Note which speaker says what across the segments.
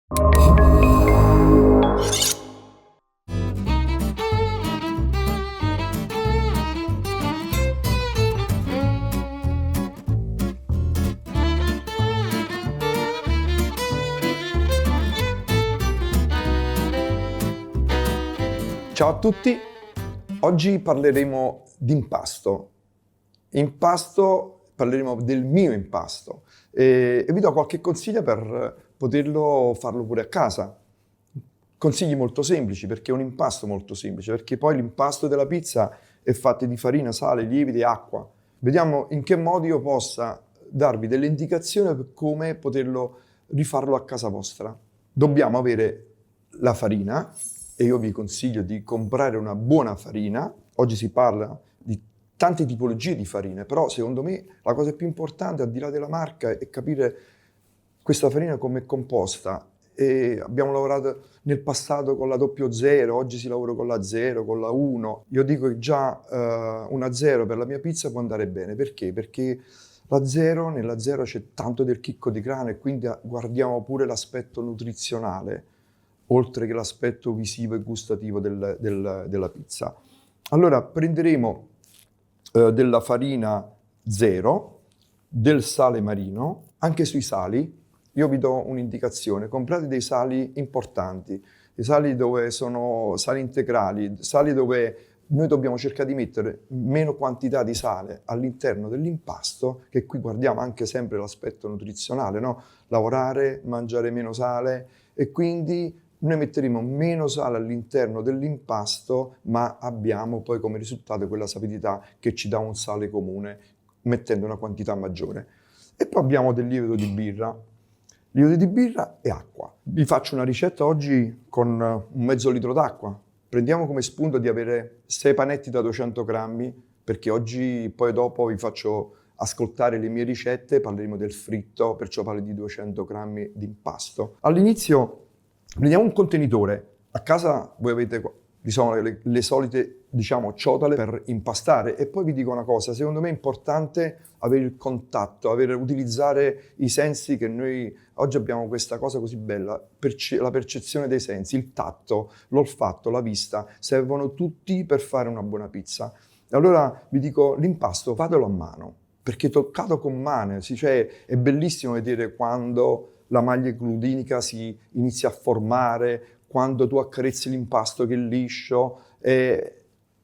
Speaker 1: Ciao a tutti, oggi parleremo di impasto. Parleremo del mio impasto e vi do qualche consiglio per poterlo farlo pure a casa. Consigli molto semplici perché è un impasto molto semplice, perché poi l'impasto della pizza è fatto di farina, sale, lieviti e acqua. Vediamo in che modo io possa darvi delle indicazioni per come poterlo rifarlo a casa vostra. Dobbiamo avere la farina e io vi consiglio di comprare una buona farina. Oggi si parla di tante tipologie di farine, però secondo me la cosa più importante, al di là della marca, è capire questa farina come è composta. E abbiamo lavorato nel passato con la 00, oggi si lavora con la 0, con la 1. Io dico che già una 0 per la mia pizza può andare bene. Perché? Perché nella 0 c'è tanto del chicco di grano e quindi guardiamo pure l'aspetto nutrizionale, oltre che l'aspetto visivo e gustativo della pizza. Allora prenderemo della farina 0, del sale marino. Anche sui sali io vi do un'indicazione: comprate dei sali importanti, dei sali dove sono sali integrali, sali dove noi dobbiamo cercare di mettere meno quantità di sale all'interno dell'impasto, che qui guardiamo anche sempre l'aspetto nutrizionale, no? Lavorare, mangiare meno sale, e quindi noi metteremo meno sale all'interno dell'impasto, ma abbiamo poi come risultato quella sapidità che ci dà un sale comune, mettendo una quantità maggiore. E poi abbiamo del lievito di birra e acqua. Vi faccio una ricetta oggi con un mezzo litro d'acqua. Prendiamo come spunto di avere 6 panetti da 200 grammi, perché oggi poi dopo vi faccio ascoltare le mie ricette, parleremo del fritto, perciò parlo di 200 grammi di impasto. All'inizio prendiamo un contenitore. A casa voi avete le solite, ciotole per impastare. E poi vi dico una cosa: secondo me è importante avere il contatto, utilizzare i sensi, che noi oggi abbiamo questa cosa così bella, la percezione dei sensi, il tatto, l'olfatto, la vista, servono tutti per fare una buona pizza. Allora vi dico, l'impasto fatelo a mano, perché toccato con mano, è bellissimo vedere quando la maglia gludinica si inizia a formare, quando tu accarezzi l'impasto che è liscio, e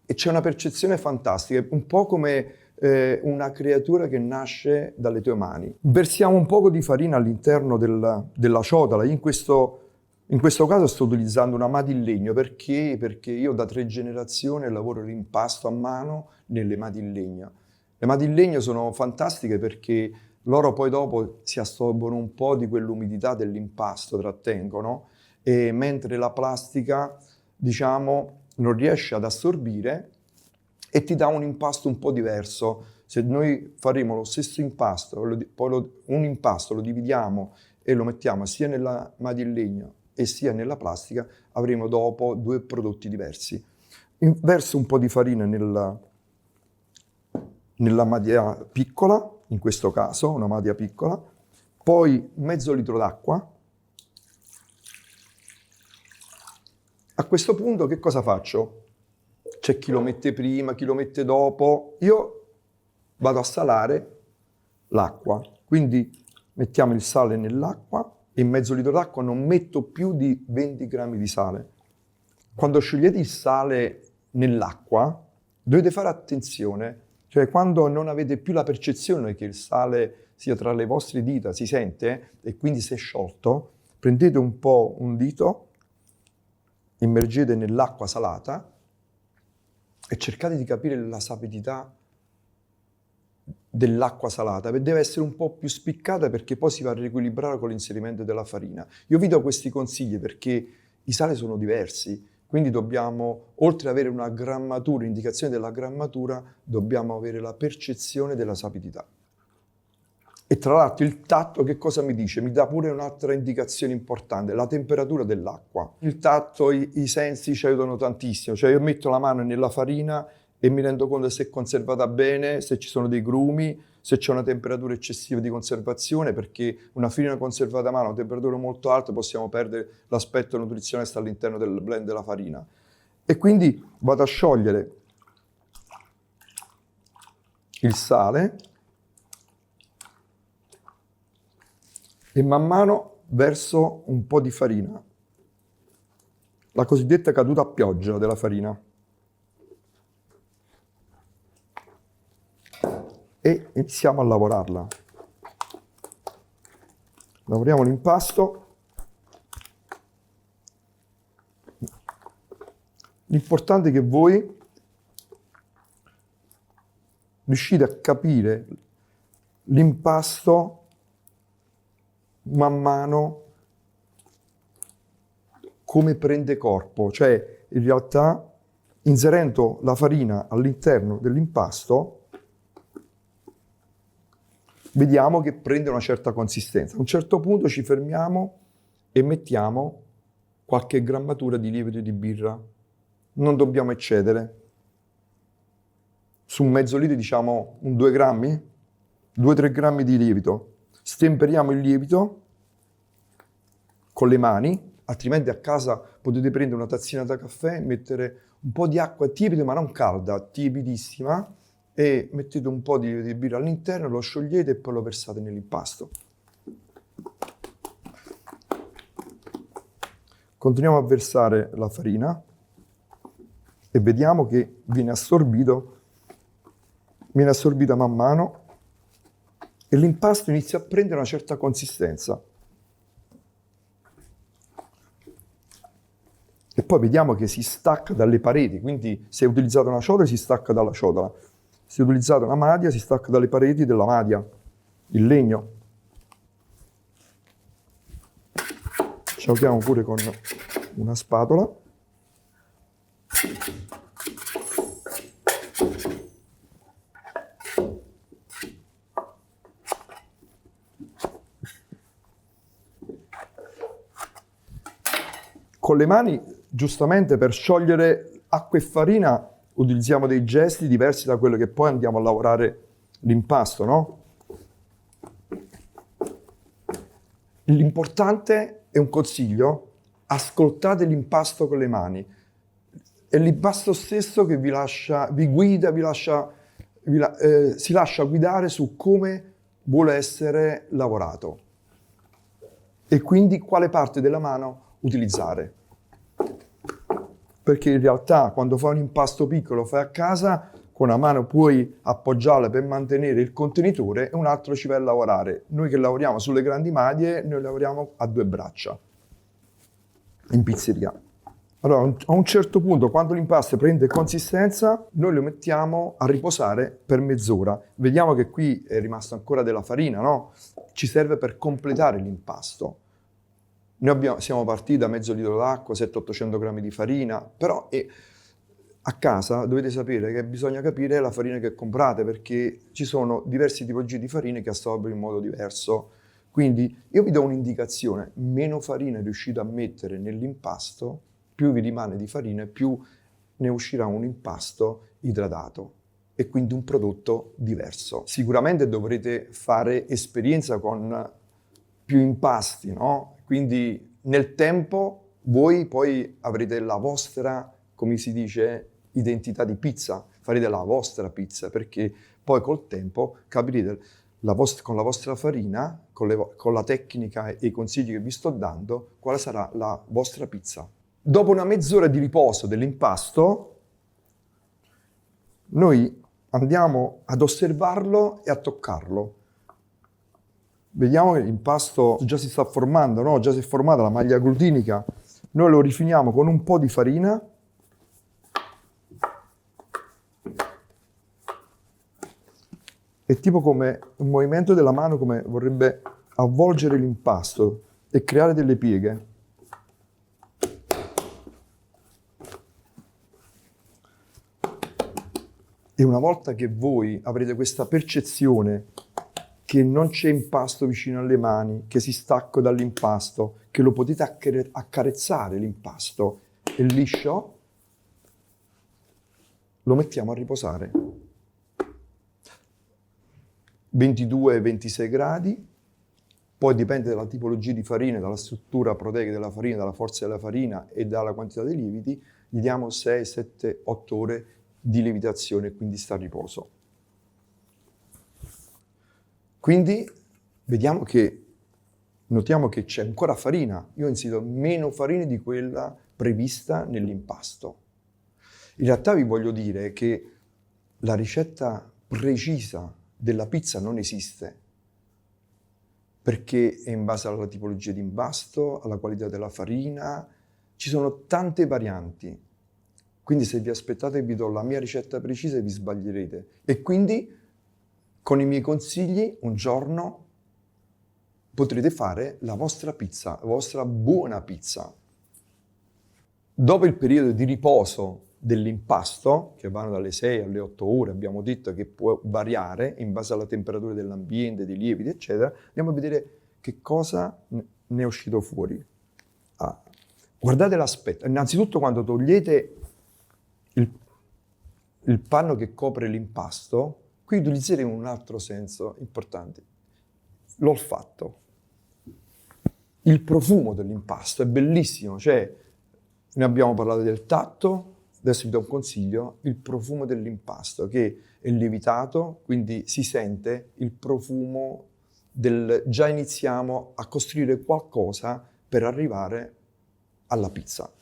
Speaker 1: c'è una percezione fantastica, un po' come una creatura che nasce dalle tue mani. Versiamo un poco di farina all'interno della ciotola. In questo caso sto utilizzando una made in legno. Perché io da 3 generazioni lavoro l'impasto a mano nelle made in legno. Le made in legno sono fantastiche perché loro poi dopo si assorbono un po' di quell'umidità dell'impasto, trattengono, e mentre la plastica, non riesce ad assorbire e ti dà un impasto un po' diverso. Se noi faremo lo stesso impasto, un impasto lo dividiamo e lo mettiamo sia nella made in legno e sia nella plastica, avremo dopo 2 prodotti diversi. Verso un po' di farina nella madia piccola, in questo caso una madia piccola, poi mezzo litro d'acqua. A questo punto che cosa faccio? C'è chi lo mette prima, chi lo mette dopo. Io vado a salare l'acqua, quindi mettiamo il sale nell'acqua. In mezzo litro d'acqua non metto più di 20 grammi di sale. Quando sciogliete il sale nell'acqua dovete fare attenzione, cioè quando non avete più la percezione che il sale sia tra le vostre dita, si sente, e quindi si è sciolto, prendete un dito, immergete nell'acqua salata e cercate di capire la sapidità dell'acqua salata. Deve essere un po' più spiccata perché poi si va a riequilibrare con l'inserimento della farina. Io vi do questi consigli perché i sali sono diversi, quindi dobbiamo, oltre ad avere una grammatura, indicazione della grammatura, dobbiamo avere la percezione della sapidità. E tra l'altro il tatto che cosa mi dice? Mi dà pure un'altra indicazione importante, la temperatura dell'acqua. Il tatto, i sensi ci aiutano tantissimo, cioè io metto la mano nella farina e mi rendo conto se è conservata bene, se ci sono dei grumi, se c'è una temperatura eccessiva di conservazione, perché una farina conservata a mano a temperatura molto alta possiamo perdere l'aspetto nutrizionale che sta all'interno del blend della farina. E quindi vado a sciogliere il sale e man mano verso un po' di farina, la cosiddetta caduta a pioggia della farina. E iniziamo a lavorarla. Lavoriamo l'impasto. L'importante è che voi riuscite a capire l'impasto man mano come prende corpo, cioè in realtà inserendo la farina all'interno dell'impasto vediamo che prende una certa consistenza. A un certo punto ci fermiamo e mettiamo qualche grammatura di lievito di birra. Non dobbiamo eccedere. Su un mezzo litro diciamo un 2 grammi, 2-3 grammi di lievito. Stemperiamo il lievito con le mani, altrimenti a casa potete prendere una tazzina da caffè, mettere un po' di acqua tiepida ma non calda, tiepidissima, e mettete un po' di birra all'interno, lo sciogliete e poi lo versate nell'impasto. Continuiamo a versare la farina e vediamo che viene assorbita man mano e l'impasto inizia a prendere una certa consistenza. E poi vediamo che si stacca dalle pareti, quindi se è utilizzata una ciotola si stacca dalla ciotola, se è utilizzata una madia si stacca dalle pareti della madia, il legno. Sciacquiamo pure con una spatola. Con le mani, giustamente, per sciogliere acqua e farina utilizziamo dei gesti diversi da quello che poi andiamo a lavorare l'impasto, no? L'importante è un consiglio: ascoltate l'impasto con le mani. È l'impasto stesso che si lascia guidare su come vuole essere lavorato e quindi quale parte della mano utilizzare. Perché in realtà quando fai un impasto piccolo, fai a casa, con una mano puoi appoggiarla per mantenere il contenitore e un altro ci vai a lavorare. Noi che lavoriamo sulle grandi maglie, noi lavoriamo a 2 braccia in pizzeria. Allora, a un certo punto, quando l'impasto prende consistenza, noi lo mettiamo a riposare per mezz'ora. Vediamo che qui è rimasto ancora della farina, no? Ci serve per completare l'impasto. Noi siamo partiti da mezzo litro d'acqua, 700-800 grammi di farina, però a casa dovete sapere che bisogna capire la farina che comprate, perché ci sono diverse tipologie di farine che assorbono in modo diverso. Quindi io vi do un'indicazione: meno farina riuscite a mettere nell'impasto, più vi rimane di farina, più ne uscirà un impasto idratato e quindi un prodotto diverso. Sicuramente dovrete fare esperienza con più impasti, no? Quindi nel tempo voi poi avrete la vostra, come si dice, identità di pizza, farete la vostra pizza, perché poi col tempo capirete con la vostra farina, con la tecnica e i consigli che vi sto dando, quale sarà la vostra pizza. Dopo una mezz'ora di riposo dell'impasto, noi andiamo ad osservarlo e a toccarlo. Vediamo che l'impasto già si sta formando, no? Già si è formata la maglia glutinica. Noi lo rifiniamo con un po' di farina. È tipo come un movimento della mano, come vorrebbe avvolgere l'impasto e creare delle pieghe. E una volta che voi avrete questa percezione che non c'è impasto vicino alle mani, che si stacca dall'impasto, che lo potete accarezzare l'impasto, è liscio, lo mettiamo a riposare. 22-26 gradi, poi dipende dalla tipologia di farina, dalla struttura proteica della farina, dalla forza della farina e dalla quantità dei lieviti, gli diamo 6, 7, 8 ore di lievitazione, quindi sta a riposo. Quindi notiamo che c'è ancora farina. Io ho inserito meno farina di quella prevista nell'impasto. In realtà vi voglio dire che la ricetta precisa della pizza non esiste, perché è in base alla tipologia di impasto, alla qualità della farina, ci sono tante varianti. Quindi se vi aspettate che vi do la mia ricetta precisa vi sbaglierete. E quindi con i miei consigli un giorno potrete fare la vostra pizza, la vostra buona pizza. Dopo il periodo di riposo dell'impasto, che vanno dalle 6 alle 8 ore, abbiamo detto che può variare in base alla temperatura dell'ambiente, dei lieviti, eccetera, andiamo a vedere che cosa ne è uscito fuori. Guardate l'aspetto. Innanzitutto quando togliete il panno che copre l'impasto, qui utilizzeremo un altro senso importante, l'olfatto. Il profumo dell'impasto è bellissimo, cioè ne abbiamo parlato del tatto, adesso vi do un consiglio, il profumo dell'impasto che è lievitato, quindi si sente il profumo già iniziamo a costruire qualcosa per arrivare alla pizza.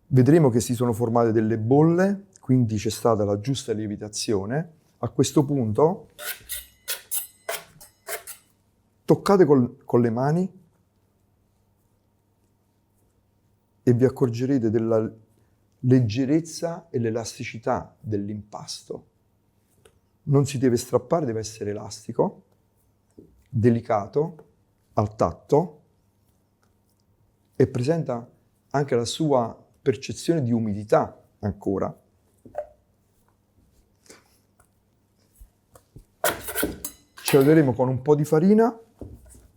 Speaker 1: Vedremo che si sono formate delle bolle, quindi c'è stata la giusta lievitazione. A questo punto toccate con le mani e vi accorgerete della leggerezza e l'elasticità dell'impasto. Non si deve strappare, deve essere elastico, delicato, al tatto e presenta anche la sua percezione di umidità ancora. Ci aiuteremo con un po' di farina,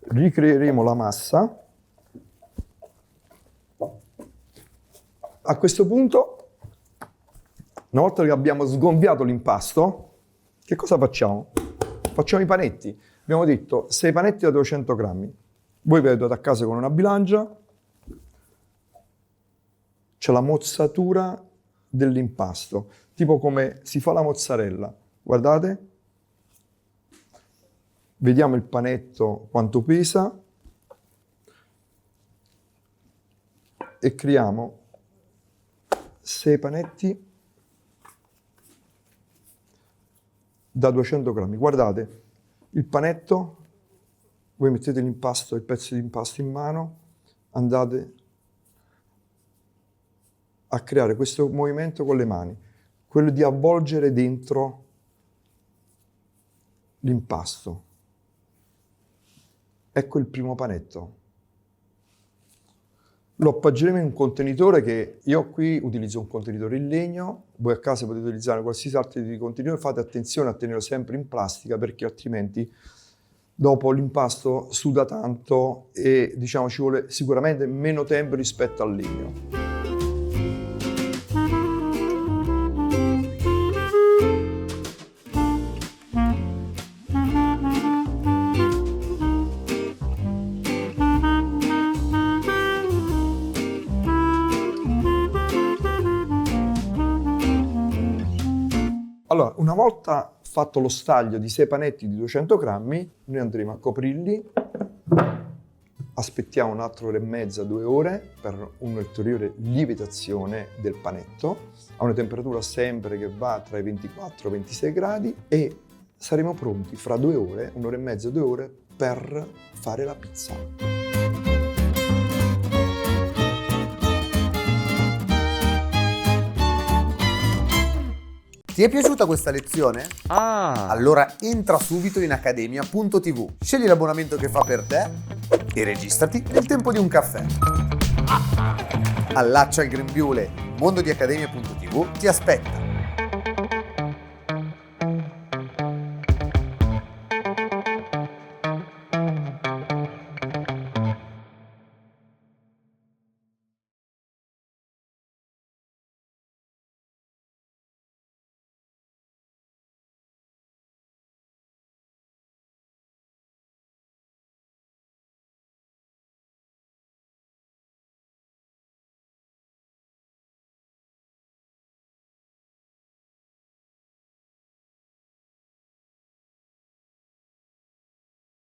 Speaker 1: ricreeremo la massa. A questo punto, una volta che abbiamo sgonfiato l'impasto, che cosa facciamo? Facciamo i panetti. Abbiamo detto 6 panetti da 200 grammi. Voi vi vedete a casa con una bilancia, c'è la mozzatura dell'impasto, tipo come si fa la mozzarella. Guardate, vediamo il panetto quanto pesa e creiamo 6 panetti da 200 grammi. Guardate, il panetto, voi mettete l'impasto, il pezzo di impasto in mano, andate a creare questo movimento con le mani, quello di avvolgere dentro l'impasto. Ecco il primo panetto. Lo appoggeremo in un contenitore che io qui utilizzo un contenitore in legno, voi a casa potete utilizzare qualsiasi altro tipo di contenitore, fate attenzione a tenerlo sempre in plastica perché altrimenti dopo l'impasto suda tanto e diciamo ci vuole sicuramente meno tempo rispetto al legno. Allora, una volta fatto lo staglio di 6 panetti di 200 grammi, noi andremo a coprirli, aspettiamo un'altra ora e mezza, 2 ore per un'ulteriore lievitazione del panetto, a una temperatura sempre che va tra i 24 e i 26 gradi e saremo pronti fra 2 ore, un'ora e mezza, 2 ore per fare la pizza.
Speaker 2: Ti è piaciuta questa lezione? Allora entra subito in accademia.tv, scegli l'abbonamento che fa per te e registrati nel tempo di un caffè. Allaccia il grembiule, mondo di accademia.tv ti aspetta.